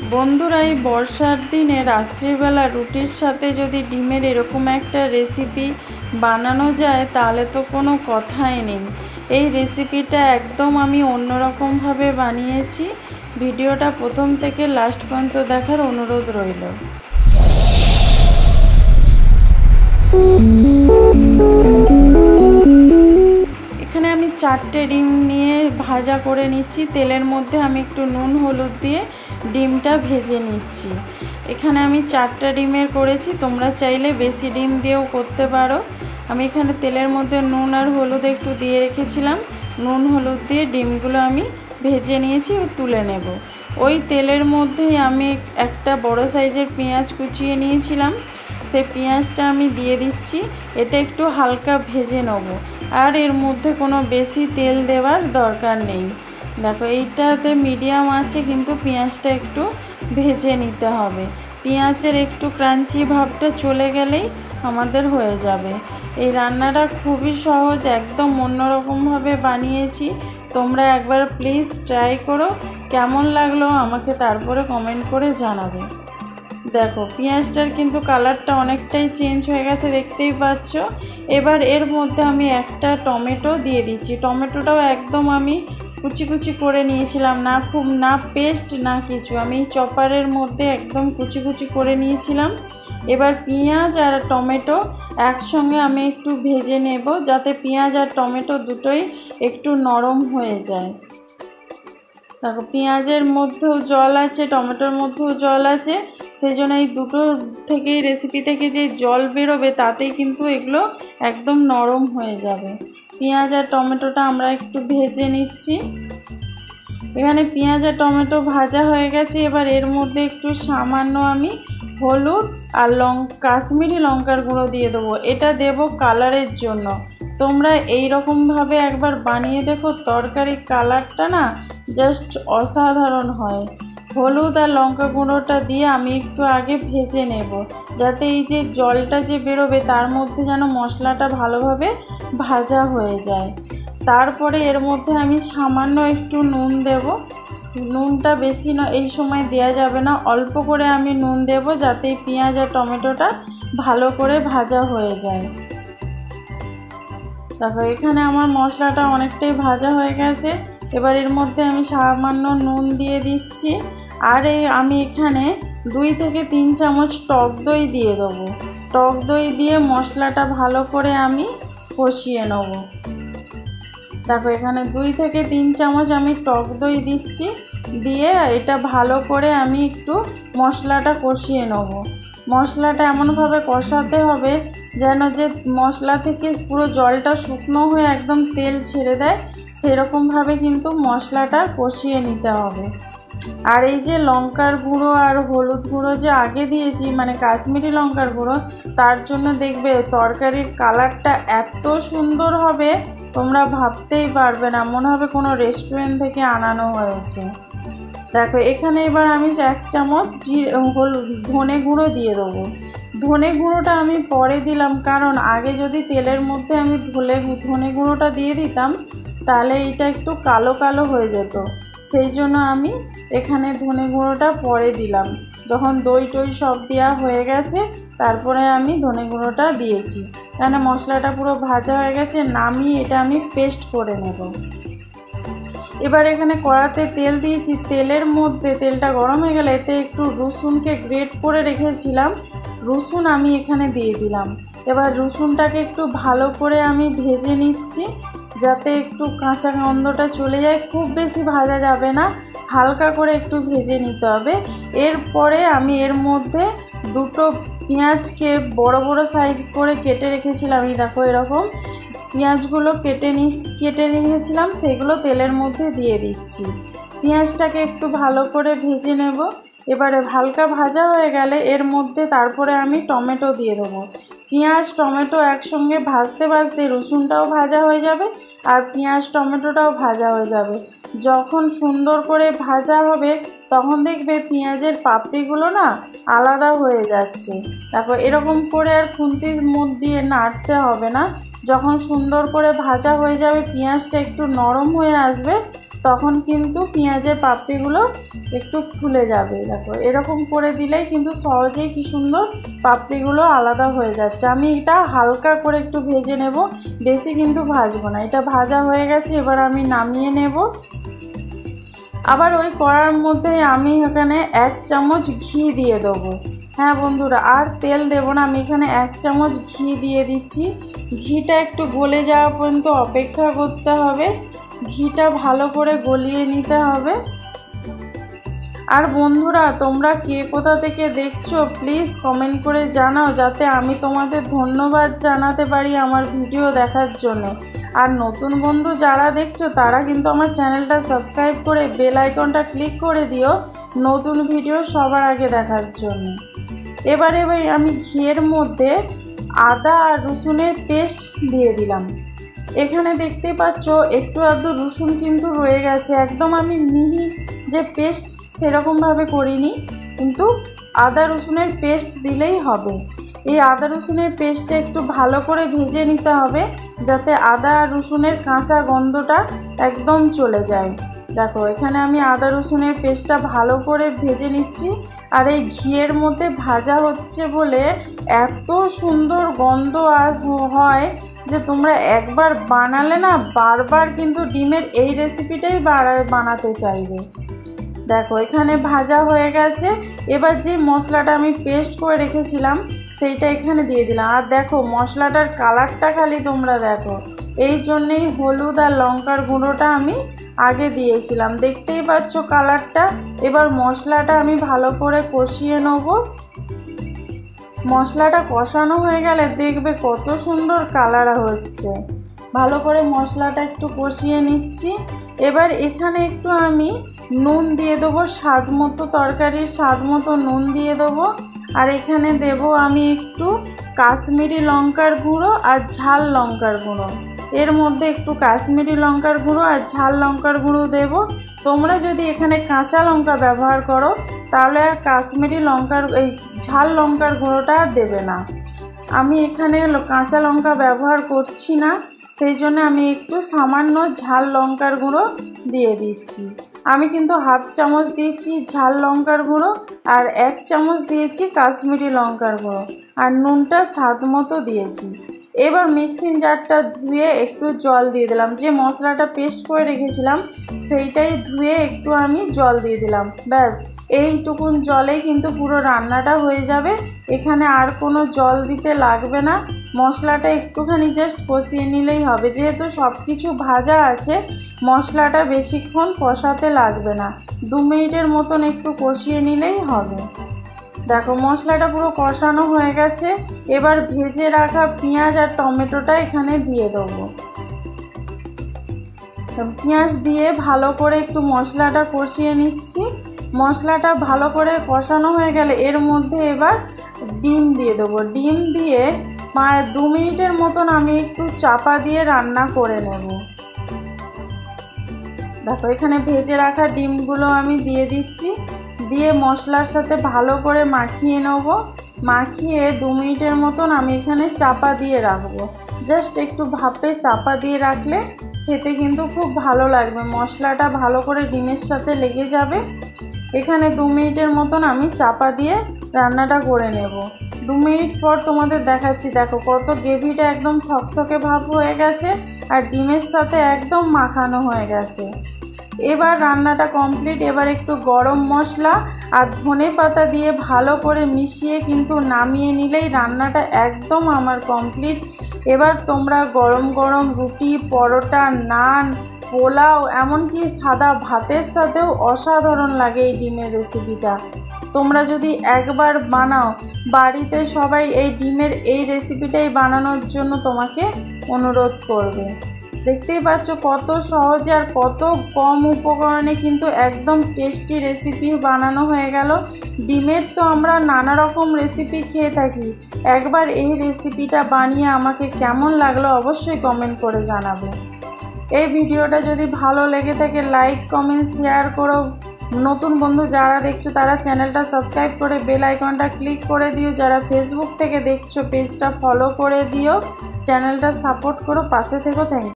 বন্ধুরা, এই বর্ষার দিনে রাত্রিবেলা রুটির সাথে যদি ডিমের এরকম একটা রেসিপি বানানো যায় তাহলে তো কোনো কথাই নেই। এই রেসিপিটা একদম আমি অন্যরকমভাবে বানিয়েছি। ভিডিওটা প্রথম থেকে লাস্ট পর্যন্ত দেখার অনুরোধ রইল। এখানে আমি 4টে ডিম নিয়ে ভাজা করে নিচ্ছি। তেলের মধ্যে আমি একটু নুন হলুদ দিয়ে ডিমটা ভেজে নিচ্ছি। এখানে আমি 4টা ডিমের করেছি, তোমরা চাইলে বেশি ডিম দিয়েও করতে পারো। আমি এখানে তেলের মধ্যে নুন আর হলুদ একটু দিয়ে রেখেছিলাম। নুন হলুদ দিয়ে ডিমগুলো আমি ভেজে নিয়েছি, তুলে নেব। ওই তেলের মধ্যেই আমি একটা বড় সাইজের পেঁয়াজ কুচিয়ে নিয়েছিলাম, সেই পেঁয়াজটা আমি দিয়ে দিচ্ছি। এটা একটু হালকা ভেজে নেব, আর এর মধ্যে কোনো বেশি তেল দেওয়ার দরকার নেই। দেখো, এইটাতে মিডিয়াম আছে, কিন্তু পেঁয়াজটা একটু ভেজে নিতে হবে। পেঁয়াজের একটু ক্রাঞ্চি ভাবটা চলে গেলেই আমাদের হয়ে যাবে। এই রান্নাটা খুবই সহজ, একদম অন্যরকমভাবে বানিয়েছি। তোমরা একবার প্লিজ ট্রাই করো। কেমন লাগলো আমাকে তারপরে কমেন্ট করে জানাবে। দেখো, পেঁয়াজটার কিন্তু কালারটা অনেকটাই চেঞ্জ হয়ে গেছে, দেখতেই পাচ্ছ। এবার এর মধ্যে আমি একটা টমেটো দিয়ে দিচ্ছি। টমেটোটাও একদম আমি কুচি কুচি করে নিয়েছিলাম, খুব না পেস্ট না কিছু, আমি চপারের মধ্যে একদম কুচি কুচি করে নিয়েছিলাম। এবার পেঁয়াজ আর টমেটো একসঙ্গে আমি একটু ভেজে নেব, যাতে পেঁয়াজ আর টমেটো দুটোই একটু নরম হয়ে যায়। দেখো, পেঁয়াজের মধ্যেও জল আছে, টমেটোর মধ্যেও জল আছে, সেই জন্য এই দুটো থেকেই রেসিপি থেকে যে জল বেরোবে তাতেই কিন্তু এগুলো একদম নরম হয়ে যাবে। পেঁয়াজ আর টমেটোটা আমরা একটু ভেজে নিচ্ছি। এখানে পেঁয়াজ আর টমেটো ভাজা হয়ে গেছে। এবার এর মধ্যে একটু সামান্য আমি হলুদ আর কাশ্মীরি লঙ্কার গুঁড়ো দিয়ে দেবো। এটা দেব কালারের জন্য। তোমরা এই রকমভাবে একবার বানিয়ে দেখো, তরকারির কালারটা না জাস্ট অসাধারণ হয়। হলুদ আর লঙ্কা গুঁড়োটা দিয়ে আমি একটু আগে ভেজে নেব, যাতে এই যে জলটা যে বেরোবে তার মধ্যে যেন মশলাটা ভালোভাবে ভাজা হয়ে যায়। তারপরে এর মধ্যে আমি সামান্য একটু নুন দেব। নুনটা বেশি এই সময় দেওয়া যাবে না, অল্প করে আমি নুন দেব, যাতে পেঁয়াজ আর টমেটোটা ভালো করে ভাজা হয়ে যায়। দেখো, এখানে আমার মশলাটা অনেকটাই ভাজা হয়ে গেছে। এবার এর মধ্যে আমি সামান্য নুন দিয়ে দিচ্ছি, আর আমি এখানে 2 থেকে 3 চামচ টক দই দিয়ে দেবো। টক দই দিয়ে মশলাটা ভালো করে আমি কষিয়ে নেব। দেখো, এখানে 2 থেকে 3 চামচ আমি টক দই দিচ্ছি, দিয়ে এটা ভালো করে আমি একটু মশলাটা কষিয়ে নেব। মশলাটা এমনভাবে কষাতে হবে যেন যে মশলা থেকে পুরো জলটা শুকনো হয়ে একদম তেল ছেড়ে দেয়, সেরকমভাবে কিন্তু মশলাটা কষিয়ে নিতে হবে। আর এই যে লঙ্কার গুঁড়ো আর হলুদ গুঁড়ো যে আগে দিয়েছি, মানে কাশ্মীরি লঙ্কার গুঁড়ো, তার জন্য দেখবে তরকারির কালারটা এত সুন্দর হবে, তোমরা ভাবতেই পারবে না, মনে হবে কোনো রেস্টুরেন্ট থেকে আনানো হয়েছে। দেখো, এখানে এবার আমি 1 চামচ ধনে গুঁড়ো দিয়ে দেবো। ধনে গুঁড়োটা আমি পরে দিলাম, কারণ আগে যদি তেলের মধ্যে আমি ধনে গুঁড়োটা দিয়ে দিতাম তাহলে এটা একটু কালো কালো হয়ে যেত। সেই জন্য আমি এখানে ধনে গুঁড়োটা পরে দিলাম। যখন দই টই সব দেওয়া হয়ে গেছে তারপরে আমি ধনে গুঁড়োটা দিয়েছি। কেন, মশলাটা পুরো ভাজা হয়ে গেছে, নামিয়ে এটা আমি পেস্ট করে নেব। এবার এখানে কড়াতে তেল দিয়েছি। তেলের মধ্যে তেলটা গরম হয়ে গেলে এতে একটু রসুনকে গ্রেট করে রেখেছিলাম, রসুন আমি এখানে দিয়ে দিলাম। এবার রসুনটাকে একটু ভালো করে আমি ভেজে নিচ্ছি, যাতে একটু কাঁচা গন্ধটা চলে যায়। খুব বেশি ভাজা যাবে না, হালকা করে একটু ভেজে নিতে হবে। এরপরে আমি এর মধ্যে 2টো পেঁয়াজকে বড় বড় সাইজ করে কেটে রেখেছিলাম। এই দেখো, এরকম পেঁয়াজগুলো কেটে রেখেছিলাম, সেগুলো তেলের মধ্যে দিয়ে দিচ্ছি। পেঁয়াজটাকে একটু ভালো করে ভেজে নেব। এবারে হালকা ভাজা হয়ে গেলে এর মধ্যে তারপরে আমি টমেটো দিয়ে দেবো। পেঁয়াজ টমেটো একসঙ্গে ভাজতে ভাজতে রসুনটাও ভাজা হয়ে যাবে আর পেঁয়াজ টমেটোটাও ভাজা হয়ে যাবে। যখন সুন্দর করে ভাজা হবে তখন দেখবে পেঁয়াজের পাপড়িগুলো না আলাদা হয়ে যাচ্ছে। দেখো, এরকম করে আর খুন্তির মধ্যে দিয়ে নাড়তে হবে না। যখন সুন্দর করে ভাজা হয়ে যাবে, পেঁয়াজটা একটু নরম হয়ে আসবে, তখন কিন্তু পেঁয়াজের পাপড়িগুলো একটু ফুলে যাবে। দেখো এরকম করে দিলেই কিন্তু সহজেই কি সুন্দর পাপড়িগুলো আলাদা হয়ে যাচ্ছে। আমি এটা হালকা করে একটু ভেজে নেব, বেশি কিন্তু ভাজবো না। এটা ভাজা হয়ে গেছে, এবার আমি নামিয়ে নেব। আবার ওই কড়ার মধ্যে আমি এখানে 1 চামচ ঘি দিয়ে দেবো। হ্যাঁ বন্ধুরা, আর তেল দেব না, আমি এখানে 1 চামচ ঘি দিয়ে দিচ্ছি। ঘিটা একটু গলে যাওয়া পর্যন্ত অপেক্ষা করতে হবে, ঘিটা ভালো করে গলিয়ে নিতে হবে। আর বন্ধুরা, তোমরা কে কোথা থেকে দেখছো প্লিজ কমেন্ট করে জানাও, যাতে আমি তোমাদের ধন্যবাদ জানাতে পারি আমার ভিডিও দেখার জন্য। আর নতুন বন্ধু যারা দেখছো তারা কিন্তু আমার চ্যানেলটা সাবস্ক্রাইব করে বেল আইকনটা ক্লিক করে দিও নতুন ভিডিও সবার আগে দেখার জন্য। এবারে আমি ঘিয়ের মধ্যে আদা আর রসুনের পেস্ট দিয়ে দিলাম। এখানে দেখতে পাচ্ছ একটু আধটু রসুন কিন্তু রয়ে গেছে, একদম আমি মিহি যে পেস্ট সেরকমভাবে করিনি, কিন্তু আদা রসুনের পেস্ট দিলেই হবে। এই আদা রসুনের পেস্টটা একটু ভালো করে ভেজে নিতে হবে, যাতে আদা আর রসুনের কাঁচা গন্ধটা একদম চলে যায়। দেখো এখানে আমি আদা রসুনের পেস্টটা ভালো করে ভেজে নিচ্ছি। আর এই ঘিয়ের মধ্যে ভাজা হচ্ছে বলে এত সুন্দর গন্ধ আর হয় যে তোমরা একবার বানালে না বারবার কিন্তু ডিমের এই রেসিপিটাই বানাতে চাইবে। দেখো এখানে ভাজা হয়ে গেছে, এবার যে মশলাটা আমি পেস্ট করে রেখেছিলাম সেইটা এখানে দিয়ে দিলাম। আর দেখো মশলাটার কালারটা খালি তোমরা দেখো, এই জন্যেই হলুদ আর লঙ্কার গুঁড়োটা আমি আগে দিয়েছিলাম, দেখতেই পাচ্ছ কালারটা। এবার মশলাটা আমি ভালো করে কষিয়ে নেব। মশলাটা কষানো হয়ে গেলে দেখবে কত সুন্দর কালার হচ্ছে। ভালো করে মশলাটা একটু কষিয়ে নিচ্ছি। এবার এখানে একটু আমি নুন দিয়ে দেবো, স্বাদ মতো, তরকারির স্বাদ মতো নুন দিয়ে দেবো। আর এখানে দেব আমি একটু কাশ্মীরি লঙ্কার গুঁড়ো আর ঝাল লঙ্কার গুঁড়ো। এর মধ্যে একটু কাশ্মীরি লঙ্কার গুঁড়ো আর ঝাল লঙ্কার গুঁড়ো দেব। তোমরা যদি এখানে কাঁচা লঙ্কা ব্যবহার করো তাহলে আর কাশ্মীরি লঙ্কার এই ঝাল লঙ্কার গুঁড়োটা আর দেবে না। আমি এখানে কাঁচা লঙ্কা ব্যবহার করছি না, সেই জন্য আমি একটু সামান্য ঝাল লঙ্কার গুঁড়ো দিয়ে দিচ্ছি। আমি কিন্তু 1/2 চামচ দিয়েছি ঝাল লঙ্কার গুঁড়ো আর 1 চামচ দিয়েছি কাশ্মীরি লঙ্কার গুঁড়ো, আর নুনটা স্বাদ মতো দিয়েছি। এবার মিক্সিং জারটা ধুয়ে একটু জল দিয়ে দিলাম, যে মশলাটা পেস্ট করে রেখেছিলাম সেইটাই ধুয়ে একটু আমি জল দিয়ে দিলাম। ব্যাস এইটুকুন জলেই কিন্তু পুরো রান্নাটা হয়ে যাবে, এখানে আর কোনো জল দিতে লাগবে না। মশলাটা একটুখানি জাস্ট কষিয়ে নিলেই হবে, যেহেতু সব কিছু ভাজা আছে মশলাটা বেশিক্ষণ কষাতে লাগবে না, 2 মিনিটের মতন একটু কষিয়ে নিলেই হবে। দেখো মশলাটা পুরো কষানো হয়ে গেছে, এবার ভেজে রাখা পেঁয়াজ আর টমেটোটা এখানে দিয়ে দেবো। পেঁয়াজ দিয়ে ভালো করে একটু মশলাটা কষিয়ে নিচ্ছি। মশলাটা ভালো করে কষানো হয়ে গেলে এর মধ্যে এবার ডিম দিয়ে দেবো। ডিম দিয়ে 2 মিনিটের মতন আমি একটু চাপা দিয়ে রান্না করে নেব। দেখো এখানে ভেজে রাখা ডিমগুলো আমি দিয়ে দিচ্ছি, দিয়ে মশলার সাথে ভালো করে মাখিয়ে নেব। মাখিয়ে 2 মিনিটের মতন আমি এখানে চাপা দিয়ে রাখবো। জাস্ট একটু ভাপে চাপা দিয়ে রাখলে খেতে কিন্তু খুব ভালো লাগবে, মশলাটা ভালো করে ডিমের সাথে লেগে যাবে। এখানে 2 মিনিটের মতন আমি চাপা দিয়ে রান্নাটা করে নেব। 2 মিনিট পর তোমাদের দেখাচ্ছি। দেখো কত গ্রেভিটা একদম থকথকে ভাব হয়ে গেছে আর ডিমের সাথে একদম মাখানো হয়ে গেছে। এবার রান্নাটা কমপ্লিট। এবার একটু গরম মশলা আর ধনে পাতা দিয়ে ভালো করে মিশিয়ে কিন্তু নামিয়ে নিলেই রান্নাটা একদম আমার কমপ্লিট। এবার তোমরা গরম গরম রুটি, পরোটা, নান, পোলাও, এমনকি সাদা ভাতের সাথেও অসাধারণ লাগে এই ডিমের রেসিপিটা। তোমরা যদি একবার বানাও, বাড়িতে সবাই এই ডিমের এই রেসিপিটাই বানানোর জন্য তোমাকে অনুরোধ করবে। দেখতেই পাচ্ছ কত সহজে আর কত কম উপকরণে কিন্তু একদম টেস্টি রেসিপি বানানো হয়ে গেল। ডিমের তো আমরা নানা রকম রেসিপি খেয়ে থাকি, একবার এই রেসিপিটা বানিয়ে আমাকে কেমন লাগলো অবশ্যই কমেন্ট করে জানাবে। এই ভিডিওটা যদি ভালো লেগে থাকে লাইক, কমেন্ট, শেয়ার করো। নতুন বন্ধু যারা দেখছো তারা চ্যানেলটা সাবস্ক্রাইব করে বেল আইকনটা ক্লিক করে দিও। যারা ফেসবুক থেকে দেখছো পেজটা ফলো করে দিও, চ্যানেলটা সাপোর্ট করো, পাশে থেকো। Thank you.